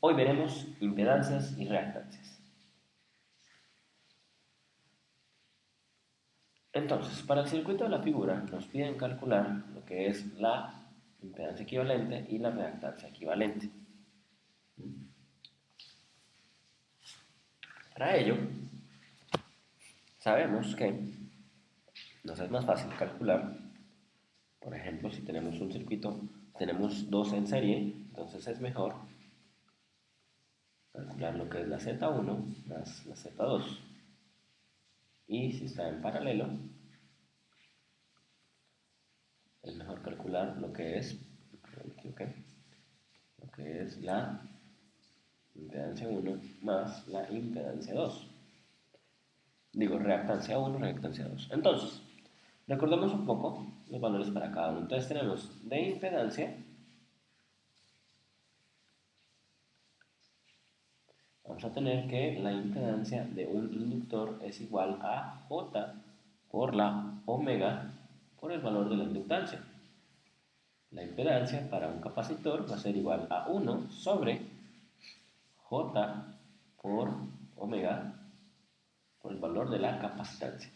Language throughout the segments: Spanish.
Hoy veremos impedancias y reactancias. Entonces, para el circuito de la figura nos piden calcular lo que es la impedancia equivalente y la reactancia equivalente. Para ello, sabemos que nos es más fácil calcular, por ejemplo, si tenemos un circuito, tenemos dos en serie, entonces es mejor calcular lo que es la Z1 más la Z2. Y si está en paralelo, es mejor calcular lo que es, lo que es la impedancia 1 más la impedancia 2. Digo, reactancia 1, reactancia 2. Entonces, recordemos un poco los valores para cada uno. Entonces tenemos de impedancia, vamos a tener que la impedancia de un inductor es igual a J por la omega por el valor de la inductancia. La impedancia para un capacitor va a ser igual a 1 sobre J por omega por el valor de la capacitancia.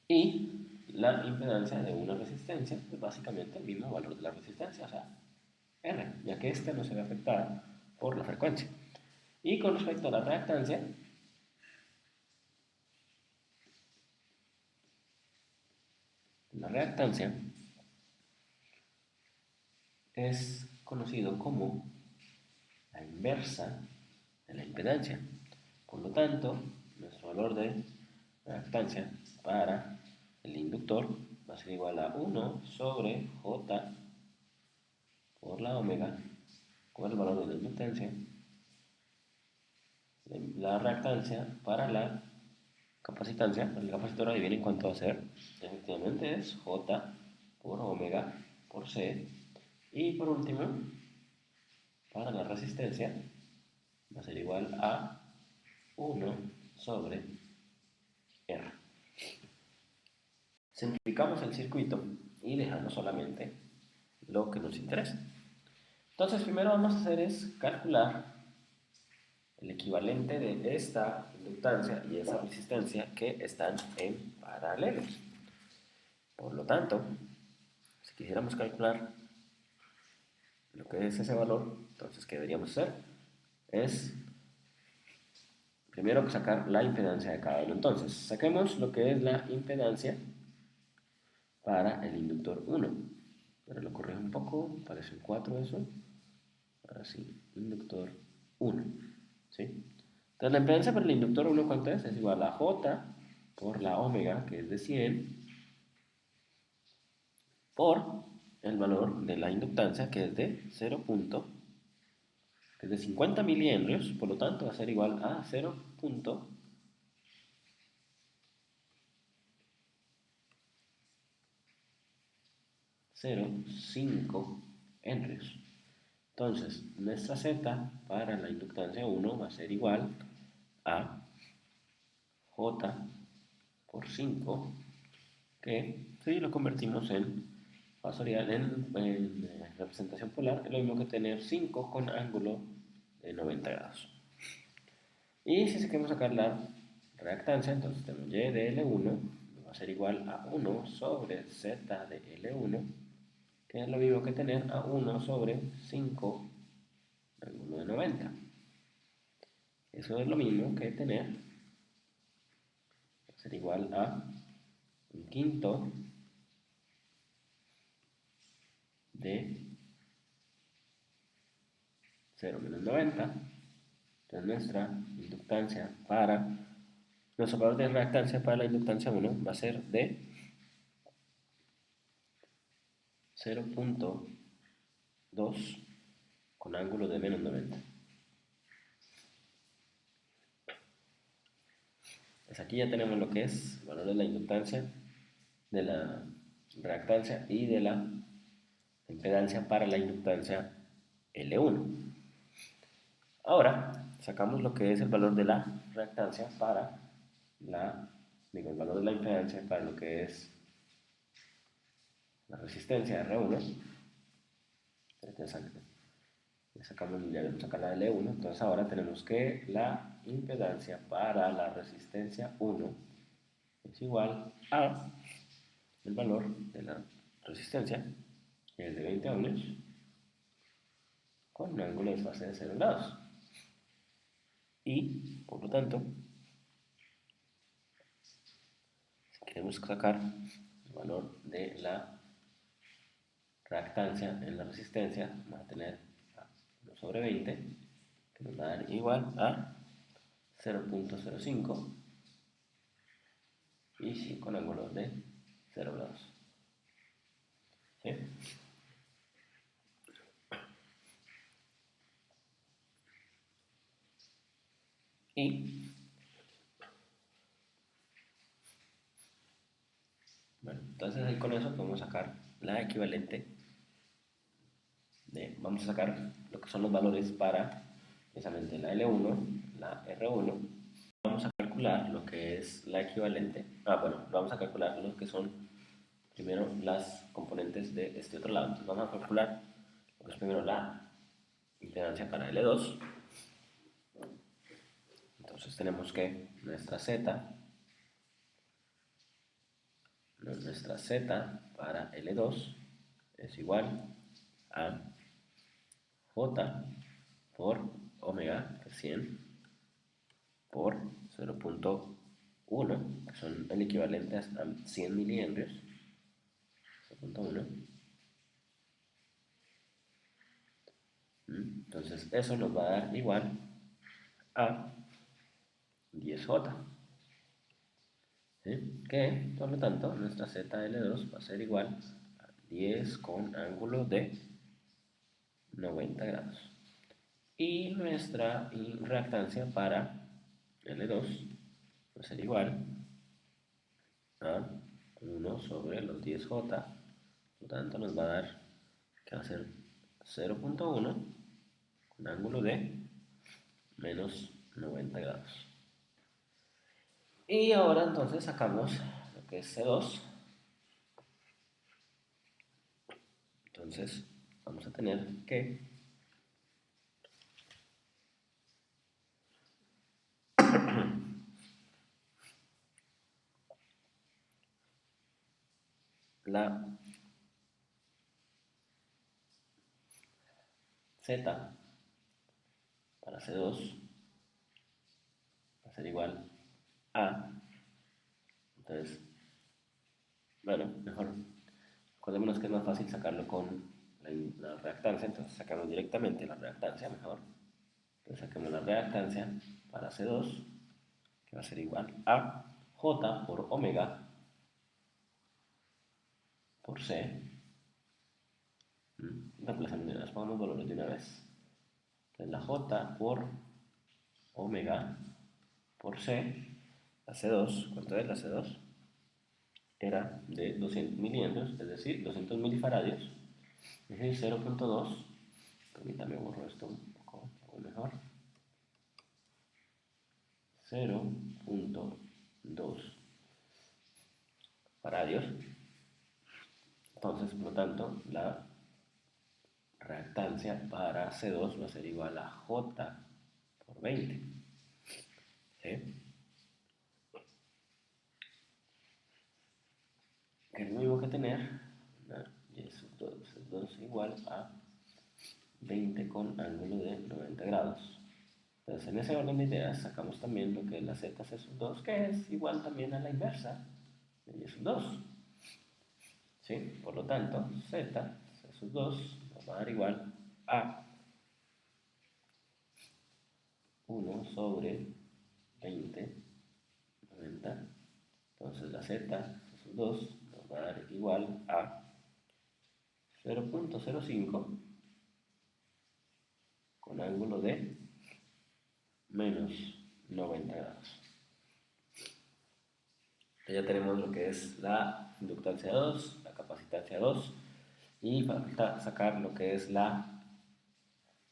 Y la impedancia de una resistencia es básicamente el mismo valor de la resistencia, o sea, R, ya que ésta no se ve afectada por la frecuencia. Y con respecto a la reactancia es conocido como la inversa de la impedancia. Por lo tanto, nuestro valor de reactancia para el inductor va a ser igual a 1 sobre J por la omega con el valor de la inductancia. La reactancia para la capacitancia, el capacitor, adivinen cuánto va a ser. Efectivamente es J por omega por C. Y por último, para la resistencia va a ser igual a 1 sobre R. Simplificamos el circuito y dejamos solamente lo que nos interesa. Entonces, primero vamos a hacer es calcular el equivalente de esta inductancia y esa resistencia que están en paralelo. Por lo tanto, si quisiéramos calcular lo que es ese valor, entonces, ¿qué deberíamos hacer? Es primero sacar la impedancia de cada uno. Entonces, saquemos lo que es la impedancia para el inductor 1. Pero lo corrijo un poco, parece un 4 eso. Ahora sí, inductor 1. ¿Sí? Entonces, la impedancia para el inductor 1, ¿cuánto es? Es igual a J por la omega, que es de 100, por el valor de la inductancia, que es de 0. Que es de 50 milihenrios, por lo tanto va a ser igual a 0.05 henrios. Entonces, nuestra Z para la inductancia 1 va a ser igual a J por 5, que si lo convertimos en fasorial, en representación polar, es lo mismo que tener 5 con ángulo de 90 grados. Y si queremos sacar la reactancia, entonces tenemos Y de L1 va a ser igual a 1 sobre Z de L1, que es lo mismo que tener a 1 sobre 5 ángulo de 90. Eso es lo mismo que tener, va a ser igual a un quinto de 0 menos 90. Entonces nuestro valor de reactancia para la inductancia 1 va a ser de 0.2 con ángulo de menos 90. Pues aquí ya tenemos lo que es el valor de la inductancia, de la reactancia y de la impedancia para la inductancia L1. Ahora sacamos lo que es el valor de la reactancia para el valor de la impedancia para lo que es la resistencia R1. Ya vamos a sacar la L1, entonces ahora tenemos que la impedancia para la resistencia 1 es igual a el valor de la resistencia, que es de 20 ohms, con un ángulo de fase de 0 grados. Y, por lo tanto, si queremos sacar el valor de la reactancia en la resistencia, vamos a tener 1 sobre 20, que nos va a dar igual a 0.05 y sí, con ángulos de 0 grados. ¿Sí? Y, bueno, entonces ahí con eso podemos sacar la equivalente vamos a sacar lo que son los valores para precisamente la L1, la R1. Vamos a calcular lo que es la equivalente. Vamos a calcular lo que son primero las componentes de este otro lado. Entonces vamos a calcular lo que es primero la impedancia para L2. Entonces tenemos que nuestra Z para L2 es igual a J por omega, que es 100, por 0.1, que son el equivalente a 100 milihenrios, 0.1. Entonces eso nos va a dar igual a 10J. ¿Sí? Que, por lo tanto, nuestra ZL2 va a ser igual a 10 con ángulo de 90 grados. Y nuestra reactancia para L2 va a ser igual a 1 sobre los 10J. Por lo tanto, nos va a dar que va a ser 0.1 con ángulo de menos 90 grados. Y ahora entonces sacamos lo que es C2. Entonces vamos a tener que la Z para C2 va a ser igual a, entonces, bueno, mejor, acordémonos que es más fácil sacarlo con la reactancia, entonces sacamos directamente la reactancia mejor. Entonces saquemos la reactancia para C2, que va a ser igual a J por omega por C. Reemplazamos de una vez, pongamos valores de una vez. Entonces la J por omega por C, la C2, ¿cuánto es la C2? Era de 200 miliamperes, es decir, 200 milifaradios, es decir, 0.2. Permítame borro esto un poco, hago mejor. 0.2 faradios. Entonces, por lo tanto, la reactancia para C2 va a ser igual a J por 20. ¿Sí? Que es lo mismo que tener y eso es igual a 20 con ángulo de 90 grados. Entonces, en ese orden de ideas, sacamos también lo que es la Z C sub 2, que es igual también a la inversa de Y sub 2. ¿Sí? Por lo tanto, Z C sub 2 nos va a dar igual a 1 sobre 20, 90. Entonces, la Z C sub 2 nos va a dar igual a 0.05 con ángulo de menos 90 grados. Ya tenemos lo que es la inductancia 2, la capacitancia 2 y falta sacar lo que es la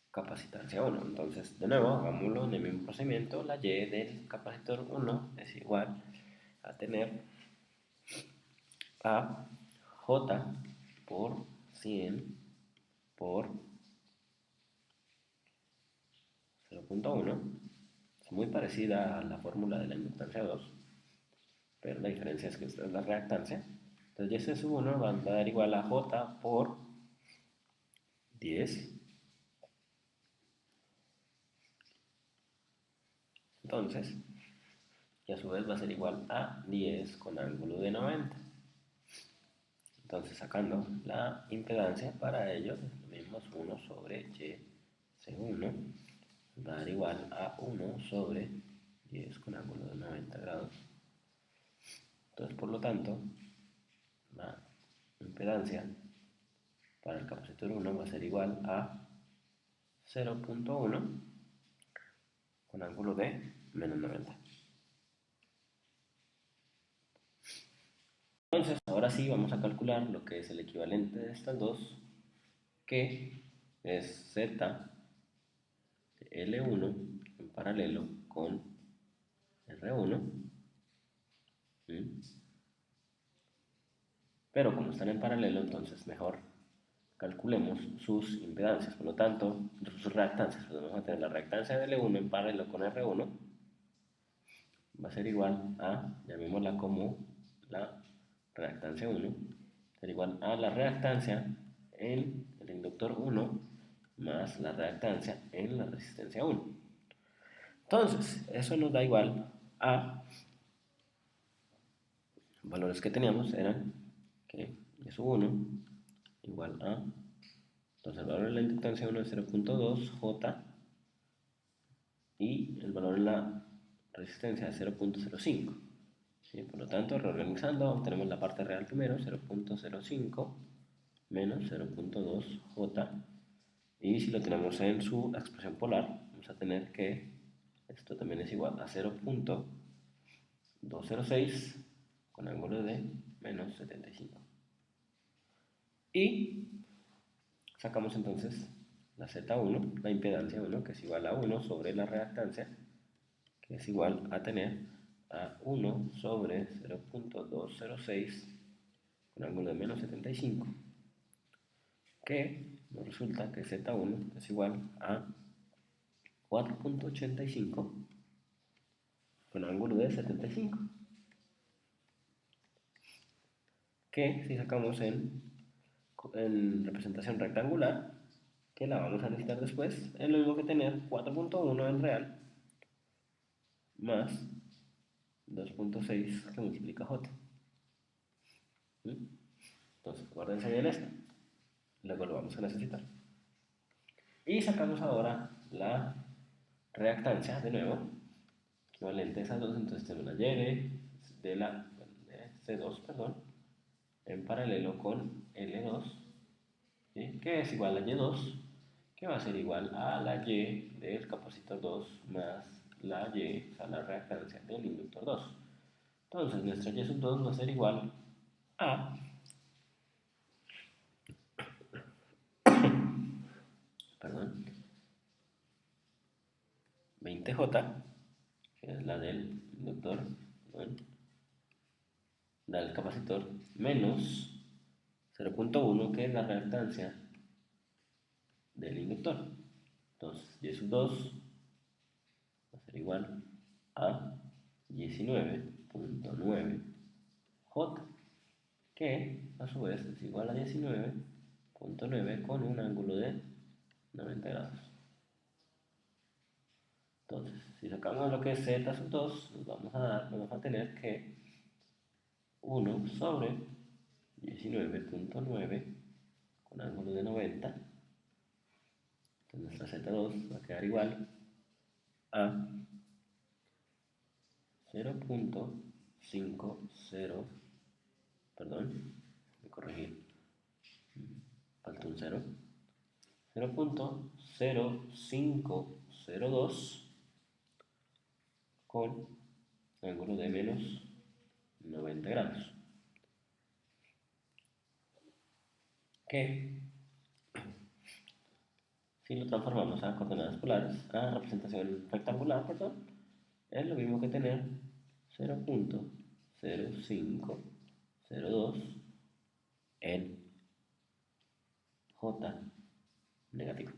capacitancia 1. Entonces, de nuevo, hagámoslo en el mismo procedimiento. La Y del capacitor 1 es igual a tener a J por 100 por 0.1. Es muy parecida a la fórmula de la inductancia 2, pero la diferencia es que esta es la reactancia. Entonces y sub 1 va a dar igual a J por 10. Entonces, y a su vez va a ser igual a 10 con ángulo de 90. Entonces, sacando la impedancia para ello, lo mismo es 1 sobre y C1 va a dar igual a 1 sobre 10 con ángulo de 90 grados. Entonces, por lo tanto, la impedancia para el capacitor 1 va a ser igual a 0.1 con ángulo de menos 90. Entonces, ahora sí vamos a calcular lo que es el equivalente de estas dos, que es Z L1 en paralelo con R1. Pero como están en paralelo, entonces mejor calculemos sus impedancias. Por lo tanto, sus reactancias. Pues vamos a tener la reactancia de L1 en paralelo con R1. Va a ser igual a, llamémosla como la reactancia 1, será igual a la reactancia en el inductor 1 más la reactancia en la resistencia 1. Entonces, eso nos da igual a valores que teníamos eran que y sub 1 igual a, entonces el valor de la inductancia 1 es 0.2 J y el valor en la resistencia es 0.05. ¿Sí? Por lo tanto, reorganizando, tenemos la parte real primero, 0.05 menos 0.2 J, y si lo tenemos en su expresión polar, vamos a tener que esto también es igual a 0.206 con ángulo de menos 75. Y sacamos entonces la Z1, la impedancia 1, que es igual a 1 sobre la reactancia, que es igual a tener a 1 sobre 0.206 con ángulo de menos 75, que nos resulta que Z1 es igual a 4.85 con ángulo de 75, que si sacamos en representación rectangular, que la vamos a necesitar después, es lo mismo que tener 4.1 en real más 2.6 que multiplica J. Entonces, guárdense bien esto, luego lo vamos a necesitar. Y sacamos ahora la reactancia de nuevo, equivalente a esas dos, entonces tenemos la Y de la C2, perdón, en paralelo con L2, ¿sí? Que es igual a Y2, que va a ser igual a la Y del capacitor 2 más la Y, o sea, la reactancia del inductor 2. Entonces, nuestra Y sub 2 va a ser igual a perdón, 20J, que es la del inductor, ¿no? La del capacitor, menos 0.1, que es la reactancia del inductor. Entonces, Y sub 2 va a ser igual a 19.9 J, que a su vez es igual a 19.9 con un ángulo de 90 grados. Entonces, si sacamos lo que es Z sub 2, vamos a tener que 1 sobre 19.9 con ángulo de 90. Entonces nuestra Z2 va a quedar igual a 0.50, perdón, voy a corregir, falta un 0, 0.0502 con ángulo de menos 90 grados. Que si lo transformamos a coordenadas polares, a representación rectangular, perdón, es lo mismo que tener 0.0502 en J negativo.